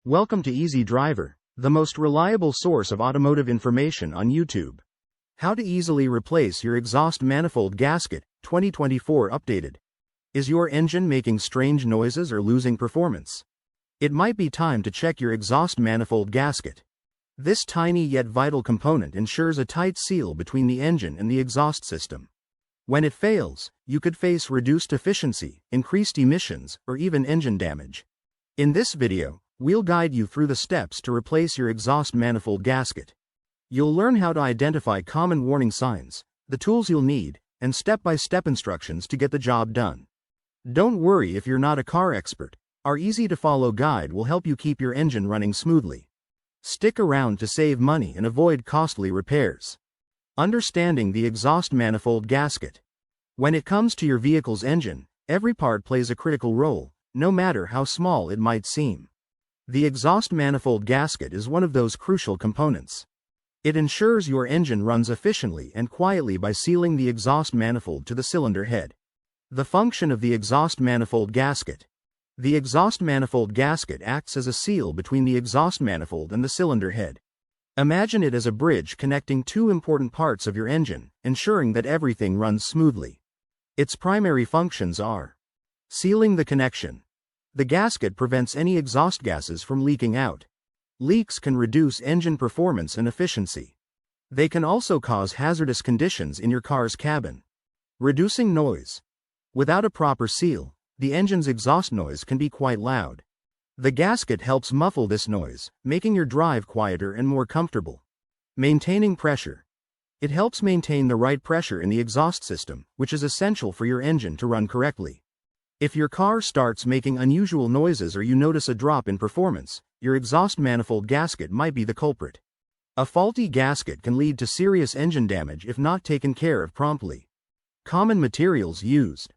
Welcome to Easy Driver, the most reliable source of automotive information on YouTube. How to easily replace your exhaust manifold gasket, 2024 updated. Is your engine making strange noises or losing performance? It might be time to check your exhaust manifold gasket. This tiny yet vital component ensures a tight seal between the engine and the exhaust system. When it fails, you could face reduced efficiency, increased emissions, or even engine damage. In this video, we'll guide you through the steps to replace your exhaust manifold gasket. You'll learn how to identify common warning signs, the tools you'll need, and step-by-step instructions to get the job done. Don't worry if you're not a car expert. Our easy-to-follow guide will help you keep your engine running smoothly. Stick around to save money and avoid costly repairs. Understanding the exhaust manifold gasket. When it comes to your vehicle's engine, every part plays a critical role, no matter how small it might seem. The exhaust manifold gasket is one of those crucial components. It ensures your engine runs efficiently and quietly by sealing the exhaust manifold to the cylinder head. The function of the exhaust manifold gasket. The exhaust manifold gasket acts as a seal between the exhaust manifold and the cylinder head. Imagine it as a bridge connecting two important parts of your engine, ensuring that everything runs smoothly. Its primary functions are sealing the connection. The gasket prevents any exhaust gases from leaking out. Leaks can reduce engine performance and efficiency. They can also cause hazardous conditions in your car's cabin. Reducing noise. Without a proper seal, the engine's exhaust noise can be quite loud. The gasket helps muffle this noise, making your drive quieter and more comfortable. Maintaining pressure. It helps maintain the right pressure in the exhaust system, which is essential for your engine to run correctly. If your car starts making unusual noises or you notice a drop in performance, your exhaust manifold gasket might be the culprit. A faulty gasket can lead to serious engine damage if not taken care of promptly. Common materials used.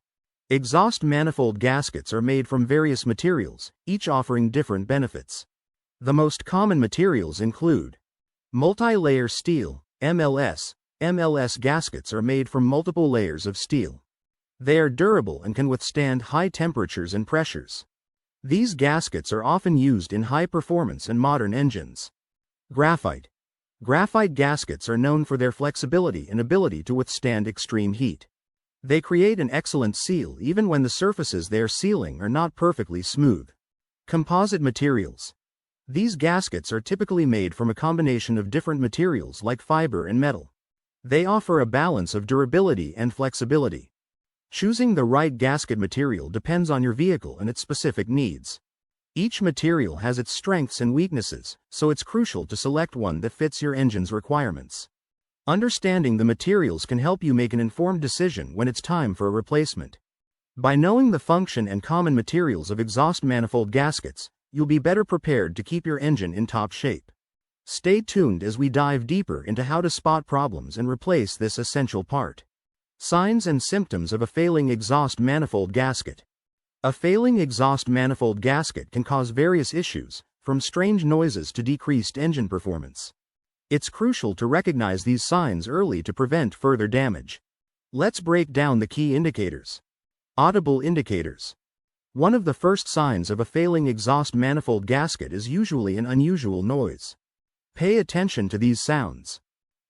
Exhaust manifold gaskets are made from various materials, each offering different benefits. The most common materials include multi-layer steel, MLS. MLS gaskets are made from multiple layers of steel. They are durable and can withstand high temperatures and pressures. These gaskets are often used in high-performance and modern engines. Graphite. Graphite gaskets are known for their flexibility and ability to withstand extreme heat. They create an excellent seal even when the surfaces they are sealing are not perfectly smooth. Composite materials. These gaskets are typically made from a combination of different materials like fiber and metal. They offer a balance of durability and flexibility. Choosing the right gasket material depends on your vehicle and its specific needs. Each material has its strengths and weaknesses, so it's crucial to select one that fits your engine's requirements. Understanding the materials can help you make an informed decision when it's time for a replacement. By knowing the function and common materials of exhaust manifold gaskets, you'll be better prepared to keep your engine in top shape. Stay tuned as we dive deeper into how to spot problems and replace this essential part. Signs and symptoms of a failing exhaust manifold gasket. A failing exhaust manifold gasket can cause various issues, from strange noises to decreased engine performance. It's crucial to recognize these signs early to prevent further damage. Let's break down the key indicators. Audible indicators. One of the first signs of a failing exhaust manifold gasket is usually an unusual noise. Pay attention to these sounds.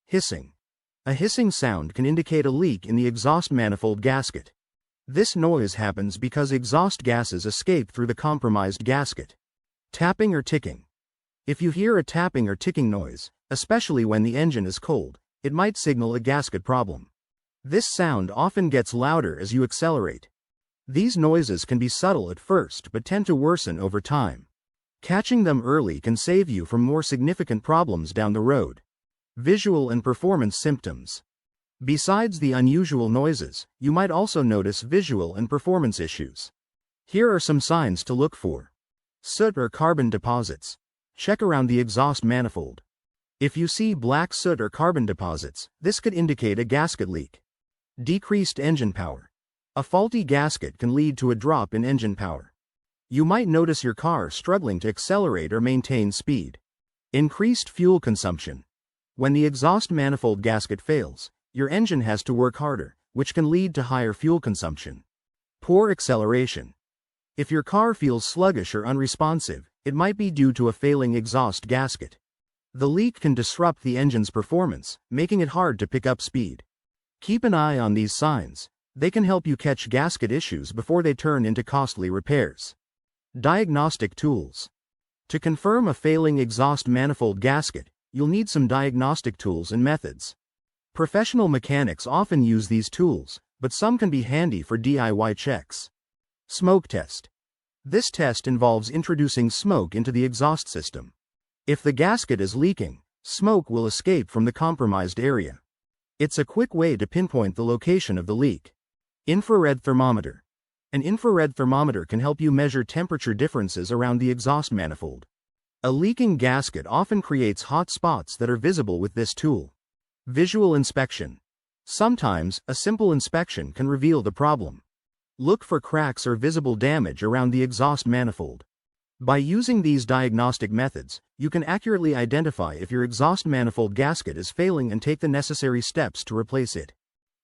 Hissing. A hissing sound can indicate a leak in the exhaust manifold gasket. This noise happens because exhaust gases escape through the compromised gasket. Tapping or ticking. If you hear a tapping or ticking noise, especially when the engine is cold, it might signal a gasket problem. This sound often gets louder as you accelerate. These noises can be subtle at first but tend to worsen over time. Catching them early can save you from more significant problems down the road. Visual and performance symptoms. Besides the unusual noises, you might also notice visual and performance issues. Here are some signs to look for. Soot or carbon deposits. Check around the exhaust manifold. If you see black soot or carbon deposits, this could indicate a gasket leak. Decreased engine power. A faulty gasket can lead to a drop in engine power. You might notice your car struggling to accelerate or maintain speed. Increased fuel consumption. When the exhaust manifold gasket fails, your engine has to work harder, which can lead to higher fuel consumption. Poor acceleration. If your car feels sluggish or unresponsive, it might be due to a failing exhaust gasket. The leak can disrupt the engine's performance, making it hard to pick up speed. Keep an eye on these signs. They can help you catch gasket issues before they turn into costly repairs. Diagnostic tools. To confirm a failing exhaust manifold gasket, you'll need some diagnostic tools and methods. Professional mechanics often use these tools, but some can be handy for DIY checks. Smoke test. This test involves introducing smoke into the exhaust system. If the gasket is leaking, smoke will escape from the compromised area. It's a quick way to pinpoint the location of the leak. Infrared thermometer. An infrared thermometer can help you measure temperature differences around the exhaust manifold. A leaking gasket often creates hot spots that are visible with this tool. Visual inspection. Sometimes, a simple inspection can reveal the problem. Look for cracks or visible damage around the exhaust manifold. By using these diagnostic methods, you can accurately identify if your exhaust manifold gasket is failing and take the necessary steps to replace it.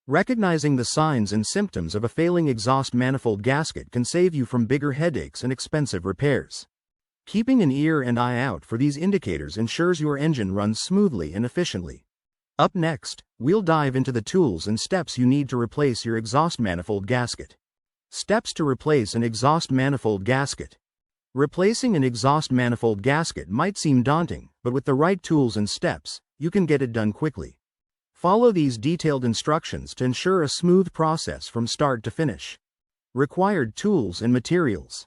Recognizing the signs and symptoms of a failing exhaust manifold gasket can save you from bigger headaches and expensive repairs. Keeping an ear and eye out for these indicators ensures your engine runs smoothly and efficiently. Up next, we'll dive into the tools and steps you need to replace your exhaust manifold gasket. Steps to replace an exhaust manifold gasket. Replacing an exhaust manifold gasket might seem daunting, but with the right tools and steps, you can get it done quickly. Follow these detailed instructions to ensure a smooth process from start to finish. Required tools and materials.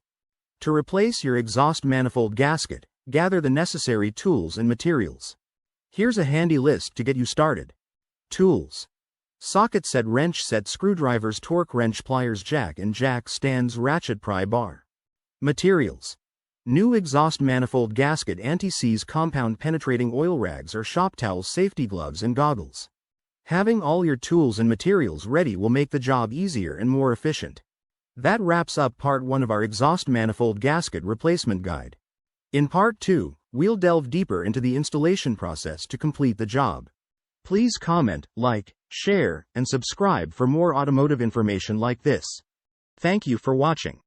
To replace your exhaust manifold gasket, gather the necessary tools and materials. Here's a handy list to get you started. Tools. Socket set, wrench set, screwdrivers, torque wrench, pliers, jack and jack stands, ratchet, pry bar. Materials. New exhaust manifold gasket, anti-seize, compound penetrating oil rags or shop towels, safety gloves and goggles. Having all your tools and materials ready will make the job easier and more efficient. That wraps up part 1 of our exhaust manifold gasket replacement guide. In part 2, we'll delve deeper into the installation process to complete the job. Please comment, like, share, and subscribe for more automotive information like this. Thank you for watching.